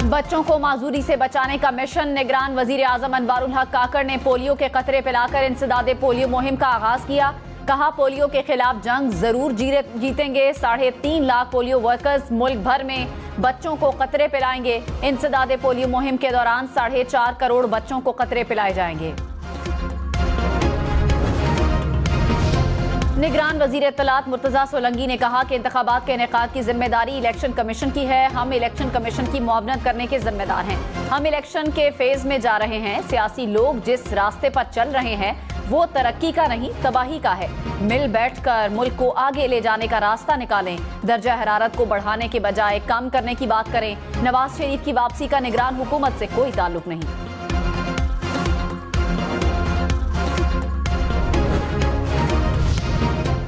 बच्चों को माजूरी से बचाने का मिशन। निगरान वजीर आजम अनवारुल हक काकड़ ने पोलियो के कतरे पिलाकर इंसदादे पोलियो मुहिम का आगाज किया। कहा, पोलियो के खिलाफ जंग जरूर जीतेंगे। 3.5 लाख पोलियो वर्कर्स मुल्क भर में बच्चों को कतरे पिलाएंगे। इंसदादे पोलियो मुहिम के दौरान 4.5 करोड़ बच्चों को कतरे पिलाए जाएंगे। निगरान वजीर इत्तलात मुर्तजा सोलंकी ने कहा कि इंतखाबात के इनेकाद की जिम्मेदारी इलेक्शन कमीशन की है। हम इलेक्शन कमीशन की मुआवनत करने के जिम्मेदार हैं। हम इलेक्शन के फेज में जा रहे हैं। सियासी लोग जिस रास्ते पर चल रहे हैं वो तरक्की का नहीं, तबाही का है। मिल बैठकर मुल्क को आगे ले जाने का रास्ता निकालें। दर्जा हरारत को बढ़ाने के बजाय कम करने की बात करें। नवाज शरीफ की वापसी का निगरान हुकूमत से कोई ताल्लुक नहीं।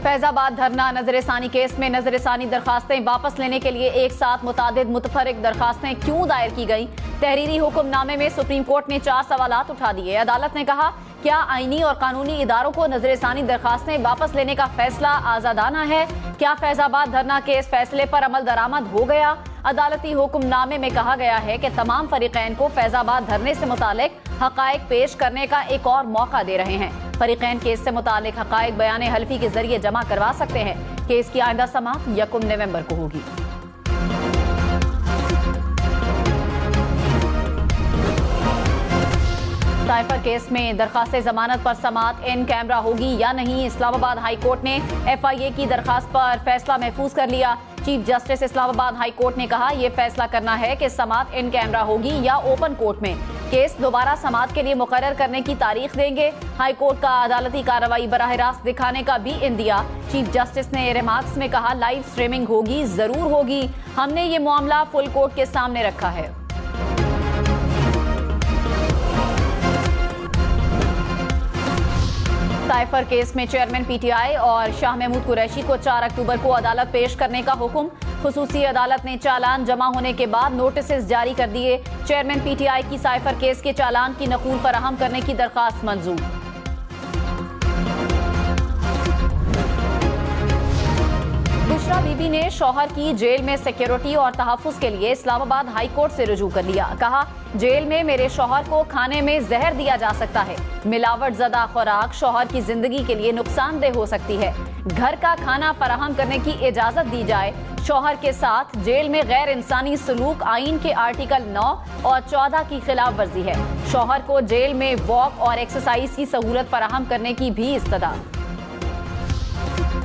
फैजाबाद धरना नजरसानी केस में नजरसानी दरखास्तें वापस लेने के लिए एक साथ मुतादिद मुतफरिक दरखास्तें क्यों दायर की गई? तहरीरी हुक्मनामे में सुप्रीम कोर्ट ने 4 सवालात उठा दिए। अदालत ने कहा, क्या आईनी और कानूनी इदारों को नजरसानी दरखास्तें वापस लेने का फैसला आजादाना है? क्या फैजाबाद धरना केस फैसले पर अमल दरामद हो गया? अदालती हुक्मनामे में कहा गया है कि तमाम फरीकैन को फैजाबाद धरने से मुतालिक हकायक पेश करने का एक और मौका दे रहे हैं। फरीकैन केस से मुतालिक हकायक बयान हल्फी के जरिए जमा करवा सकते हैं। केस की आइंदा समाअत 1 नवंबर को होगी। साइफर केस में दरखास्त जमानत पर समाअत इन कैमरा होगी या नहीं? इस्लामाबाद हाई कोर्ट ने FIA की दरखास्त पर फैसला महफूज कर लिया। Chief justice Islamabad high court ने कहा, यह फैसला करना है कि समाअत इन कैमरा होगी या ओपन कोर्ट में। केस दोबारा समाअत के लिए मुकर्रर करने की तारीख देंगे। हाई कोर्ट का अदालती कार्रवाई बराह रास्त दिखाने का भी इंदिया। चीफ जस्टिस ने रिमार्क्स में कहा, लाइव स्ट्रीमिंग होगी, जरूर होगी। हमने ये मामला फुल कोर्ट के सामने रखा है। साइफर केस में चेयरमैन PTI और शाह महमूद कुरैशी को 4 अक्टूबर को अदालत पेश करने का हुक्म। खुसूसी अदालत ने चालान जमा होने के बाद नोटिस जारी कर दिए। चेयरमैन PTI की साइफर केस के चालान की नकूल फराहम करने की दरखास्त मंजूर। बुशरा बीबी ने शौहर की जेल में सिक्योरिटी और तहफ्फुज के लिए इस्लामाबाद हाई कोर्ट से रुजू कर लिया। कहा, जेल में मेरे शौहर को खाने में जहर दिया जा सकता है। मिलावट ज़दा खुराक शौहर की जिंदगी के लिए नुकसानदेह हो सकती है। घर का खाना फराहम करने की इजाजत दी जाए। शौहर के साथ जेल में गैर इंसानी सलूक आईन के आर्टिकल 9 और 14 की खिलाफ वर्जी है। शौहर को जेल में वॉक और एक्सरसाइज की सहूलत फराहम करने की भी इस्तदा।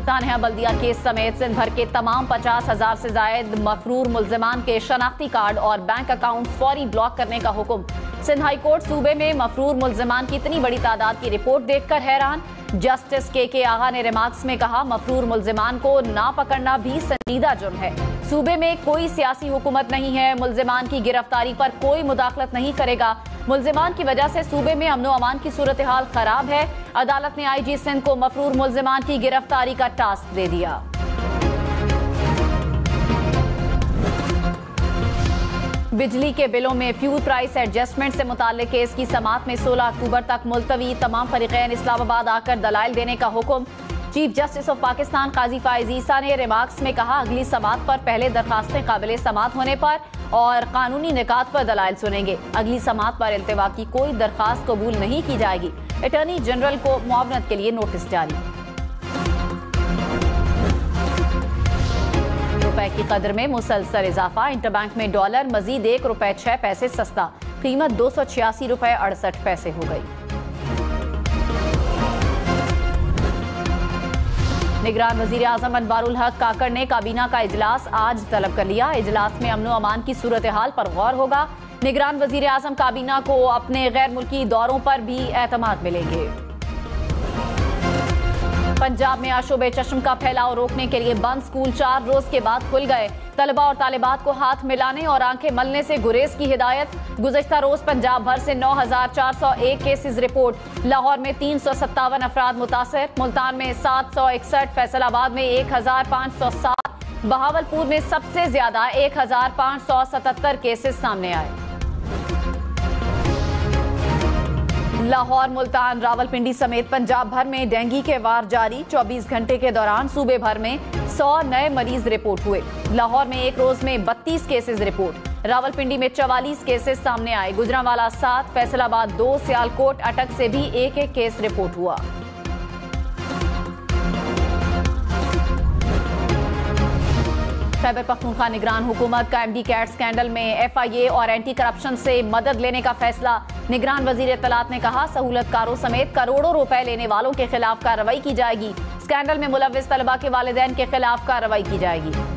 तानहा बल्दिया केस समेत सिंध भर के तमाम 50,000 से जायद मफरूर मुल्जिमान के शनाख्ती कार्ड और बैंक अकाउंट फौरी ब्लॉक करने का हुक्म। सिंध हाई कोर्ट सूबे में मफरूर मुल्जिमान की इतनी बड़ी तादाद की रिपोर्ट देखकर हैरान। जस्टिस KK आगा ने रिमार्क्स में कहा, मफरूर मुल्जिमान को ना पकड़ना भी संजीदा जुर्म है। सूबे में कोई सियासी हुकूमत नहीं है। मुल्जिमान की गिरफ्तारी पर कोई मुदाखलत नहीं करेगा। मुल्जिमान की वजह से सूबे में अमनो अमान की सूरत हाल खराब है। अदालत ने IG सिंध को मफरूर मुल्जिमान की गिरफ्तारी का टास्क दे दिया। बिजली के बिलों में फ्यूल प्राइस एडजस्टमेंट से मुताल्लिक केस की समाअत में 16 अक्टूबर तक मुलतवी। तमाम फरीकैन इस्लामाबाद आकर दलाइल देने का हुक्म। चीफ जस्टिस ऑफ पाकिस्तान काजी फाइज ईसा ने रिमार्क्स में कहा, अगली समाअत पर पहले दरखास्तें काबिल समाअत होने पर और कानूनी निकात पर दलाइल सुनेंगे। अगली समाअत पर इल्तिवा की कोई दरखास्त कबूल नहीं की जाएगी। अटॉर्नी जनरल को मुआवनत के लिए नोटिस जारी। रुपए की कदर में मुसलसल इजाफा। इंटरबैंक में डॉलर मजीद ₹1.06 सस्ता। कीमत ₹286.68 हो गई। निगरान वजीर आजम अनवारुल हक काकड़ ने काबीना का इजलास आज तलब कर लिया। इजलास में अमनो अमान की सूरत हाल पर गौर होगा। निगरान वजीर आजम काबीना को अपने गैर मुल्की दौरों पर भी एतमाद मिलेंगे। पंजाब में आशोबे चश्म का फैलाव रोकने के लिए बंद स्कूल 4 रोज के बाद खुल गए। तलबा और तालिबात को हाथ मिलाने और आंखें मलने से गुरेज की हिदायत। गुज़श्ता रोज पंजाब भर से 9,401 केसेस रिपोर्ट। लाहौर में 357 अफराद मुतासर। मुल्तान में 761, फैसलाबाद में 1,507, बहावलपुर में सबसे ज्यादा 1,577 केसेस सामने आए। लाहौर, मुल्तान, रावलपिंडी समेत पंजाब भर में डेंगू के वार जारी। 24 घंटे के दौरान सूबे भर में 100 नए मरीज रिपोर्ट हुए। लाहौर में एक रोज में 32 केसेस रिपोर्ट। रावलपिंडी में 44 केसेस सामने आए। गुजरांवाला 7, फैसलाबाद 2, सियालकोट अटक से भी एक केस रिपोर्ट हुआ। खैबर पख्तूनख्वा निगरान हुकूमत का एमडी कैट स्कैंडल में एफआईए और एंटी करप्शन से मदद लेने का फैसला। निगरान वजीर इत्तलात ने कहा, सहूलतकारों समेत करोड़ों रुपए लेने वालों के खिलाफ कार्रवाई की जाएगी। स्कैंडल में मुलव्विस तलबा के वालिदैन के खिलाफ कार्रवाई की जाएगी।